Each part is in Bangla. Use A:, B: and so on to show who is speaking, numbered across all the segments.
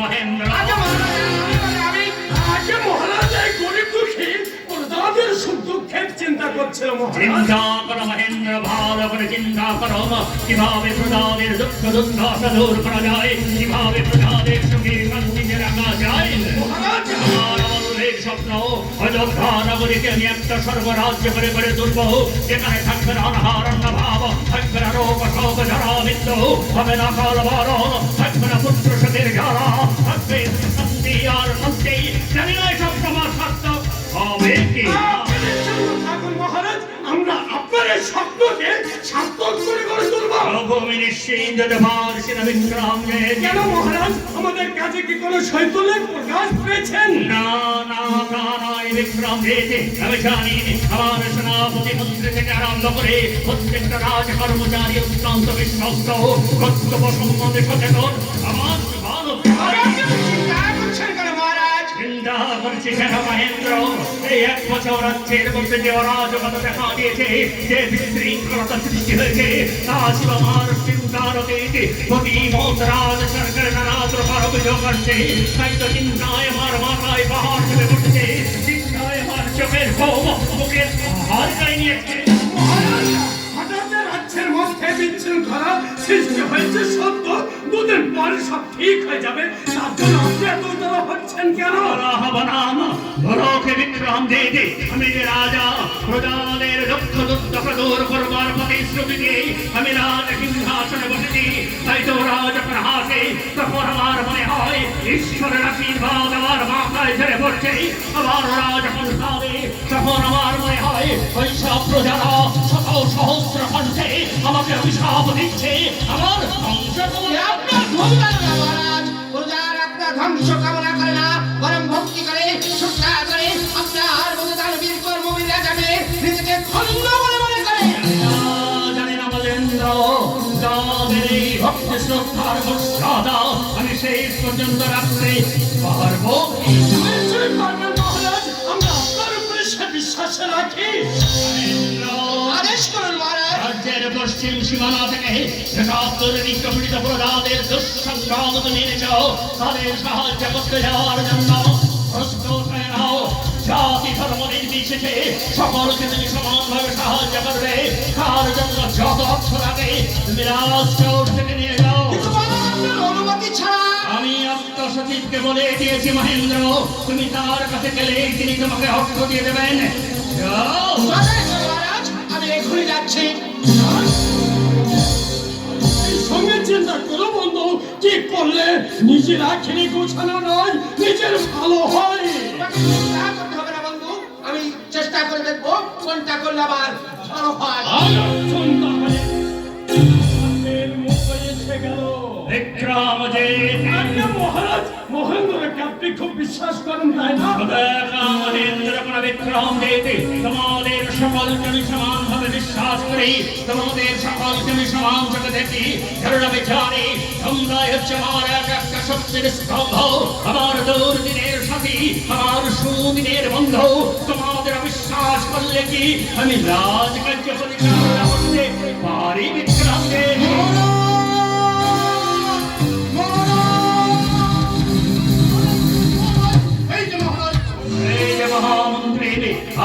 A: মহেন্দ্র।
B: আগে মহারাজ এই গরিব দুঃখী প্রজাদের সুখ দুঃখের চিন্তা করছিল মহারাজ।
A: চিন্তা করো মহেন্দ্র, ভালো করে চিন্তা করো কিভাবে প্রজাদের দুঃখ দুর্দশা দূর করা যায়, কিভাবে প্রজাদের সুখে শান্তিতে রাখা যায়।
B: মহারাজ
A: আমার অমলের স্বপ্ন অযোধ্যা নগরীকে আমি একটা স্বর্গরাজ্য করে গড়ে তুলব, যেখানে থাকবে না অনাহার অন্নভাব, থাকবে না রোগ শোক জরা মৃত্যু, হবে না কাল মরণ, থাকবে না পুত্র শোকের জ্বালা, থাকবে শান্তি আর শান্তি। জানি না এসব সমাজ স্বাস্থ্য হবে কি।
B: ঠাকুর মহারাজ, আমরা আপনার এই স্বপ্নকে সার্থক করে গড়ে তুলব।
A: ভূমি নিশ্চিন্ত দেবার সেনা বিক্রম জয়।
B: কেন মহারাজ, আমাদের কাছে কি কোনো শৈতলের প্রকাশ পেয়েছেন?
A: না না না নয় বিক্রম জয়, আমি জানি আমার সেনাপতি মন্ত্রী থেকে আরম্ভ করে প্রত্যেকটা রাজ কর্মচারী অত্যন্ত বিশ্বস্ত, কর্তব্য সম্বন্ধে সচেতন। আমার ভালো
B: চিন্তা করছেন কেন মহারাজ?
A: চিন্তা করছি কেন মহেন্দ্র, এই 1 বছর রাজ্যের মধ্যে যে অরাজকতা দেখা দিয়েছে, যে বিশৃঙ্খলতা সৃষ্টি হয়েছে, তা ছিল আমার চিন্তার অতীত। প্রতিমত রাজ সরকার নানা প্রকার অভিযোগ করছে, তাই তো চিন্তায় আমার মাথায় পাহাড় চেপে পড়ছে, চিন্তায় আমার চোখের ঘুম মুখের হার গায়ে নিয়েছে।
B: মহারাজ, হঠাৎ রাজ্যের মধ্যে বিশৃঙ্খলা সৃষ্টি হয়েছে সত্য, দুদিন পরে সব ঠিক হয়ে যাবে, তার জন্য আপনি এত উদার হচ্ছেন কেন?
A: বিক্রম দে আমি যে রাজা, প্রজাদের দুঃখ দুর্দশা দূর করবার প্রতিশ্রুতি দিয়ে আমি রাজ সিংহাসনে বসেছি, তাই তো রাজ হাসে তখন আমার মনে হয় ঈশ্বরের আশীর্বাদ আমার মাথায় ঝরে পড়ছে। আমার রাজ সন্তানে তখন আমার মনে হয় ওই সব প্রজারা শত সহস্র কণ্ঠে আমাকে অভিশাপ দিচ্ছে, আমার ধ্বংস
C: আপনার ভুলবেন না মহারাজ, প্রজার আপনার ধ্বংস কামনা করে না, বরং ভক্তি করে, শ্রদ্ধা করে, আপনার মধ্যে দানবীর কর্মবীরা যাবে, নিজেকে খন্ড বলে মনে করে।
A: জানি না মহেন্দ্র, যাদের এই ভক্তি শ্রদ্ধার মর্যাদা আমি শেষ পর্যন্ত রাখতে পারবো।
B: নিশ্চয়ই পারবেন মহারাজ, আমরা আপনার উপরে সে বিশ্বাস রাখি।
C: আদেশ করুন মহারাজ।
A: রাজ্যের পশ্চিম সীমানা থেকে যেসব দুর্নীতি পীড়িত প্রজাদের দুঃসংগ্রাম তুমি এনেছ, তাদের সাহায্য করতে যাওয়ার জন্য প্রস্তুত হয়ে নাও। জাতি ধর্ম নির্বিশেষে সকলকে তুমি সমানভাবে সাহায্য করবে, তার জন্য যত অর্থ লাগে তুমি রাজকোট থেকে নিয়ে যাও।
C: কিন্তু মহারাজ, আপনার অনুমতি ছাড়া
A: আমি আত্মসচিবকে বলে দিয়েছি মহেন্দ্র, তুমি তার কাছে গেলে তিনি তোমাকে অর্থ দিয়ে দেবেন। যাও।
C: আদেশ মহারাজ, আমি এখনই যাচ্ছি।
B: এই সঙ্গে চিন্তা করো বন্ধু, কি করলে নিজের আখিরে গোছানো নয়, নিজের ভালো হয়।
C: তোমাকে চিন্তা করতে হবে না বন্ধু, আমি চেষ্টা করে দেখবো কোনটা করলে আবার ভালো হয়।
B: চিন্তা করে আপনার মুখ এসে গেল।
A: বিক্রম যে
B: আজ্ঞা মহারাজ, মহেন্দ্রকে আপনি খুব বিশ্বাস করেন তাই না?
A: মহেন্দ্র কোন বিক্রম দিতে তোমাদের সকলকে আমি সমানভাবে বিশ্বাস করি, তোমাদের সকলকে আমি সমান চোখে দেখি, কারণ আমি জানি তোমরাই হচ্ছে আমার এক একটা শক্তির স্তম্ভ, আমার দুর্দিনের সাথী, আমার সুদিনের বন্ধু। তোমাদের অবিশ্বাস করলে কি আমি রাজকার্য পরিচালনা করতে পারি বিক্রম দে? এই যে মহামন্ত্রী,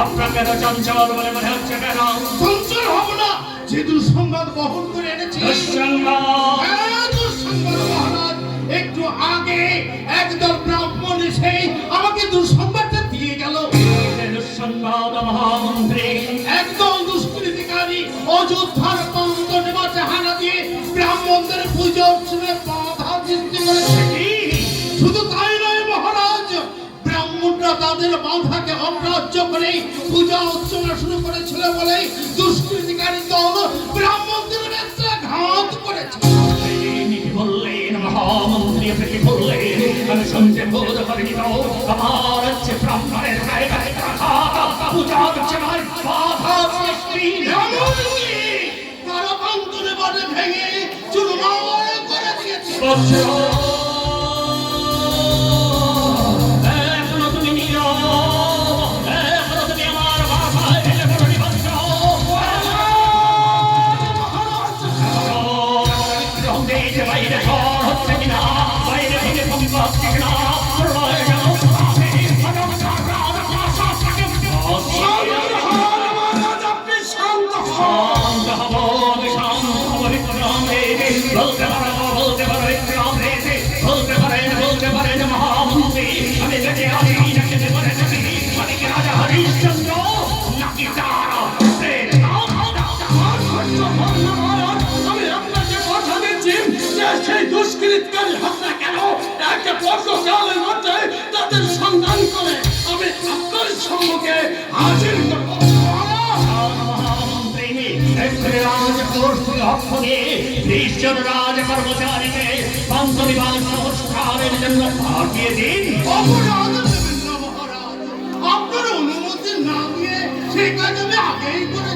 A: আপনাকে এত চঞ্চল বলে মনে হচ্ছে কেন?
C: চঞ্চল হব না, যে দুঃসংবাদ বহন করে এনেছি।
A: দুঃসংবাদ?
C: হ্যাঁ, দুঃসংবাদ মহারাজ। একটু আগে একদল ব্রাহ্মণ এসে আমাকে দুঃসংবাদটা দিয়ে গেল।
A: দুঃসংবাদ মহামন্ত্রী?
C: একদল দুষ্কৃতিকারী অযোধ্যার প্রান্ত নেবাচে হানা দিয়ে ব্রাহ্মণদের পুজো উৎসবে বাধা সৃষ্টি করেছে। শুধু তাই নয় মহারাজ, ব্রাহ্মণরা তাদের বাধাকে অগ্রাহ্য করে পূজা উৎসবে শুরু করেছিল বলেই দুষ্কৃতিকারী দল ব্রাহ্মণদের ঘাত করেছে।
A: বললেন মহামন্ত্রী, আপনি কি বললেন? আমি শুনতে বোধ করিনি তো। আমার হচ্ছে ব্রাহ্মণের গায়ে গায়ে পূজা উৎসবের বাধা সৃষ্টি।
C: এমনকি তারা প্রান্তরে বাড়ি ভেঙে চুরমার করে দিয়েছে।
A: এখনো তুমি নীরব, এখনো তুমি আমার ভাষায় ভেঙে পড়নি বলছ। বিক্রম দে, বাইরে ঝড় হচ্ছে কিনা, বাইরে ভেঙে সম্পত্তি
B: চিৎকারী হোক না কেন, একে পর্যকালের মধ্যে তাদের সন্ধান করে আমি আপনার সম্মুখে হাজির করব।
A: কর্মচারীকে পঞ্চনিবাস সংস্কারের জন্য পাঠিয়ে দিন।
C: অপরাধ দেবেন না মহারাজ, আপনার অনুমতি না দিয়ে সে কাজ আমি আগেই করে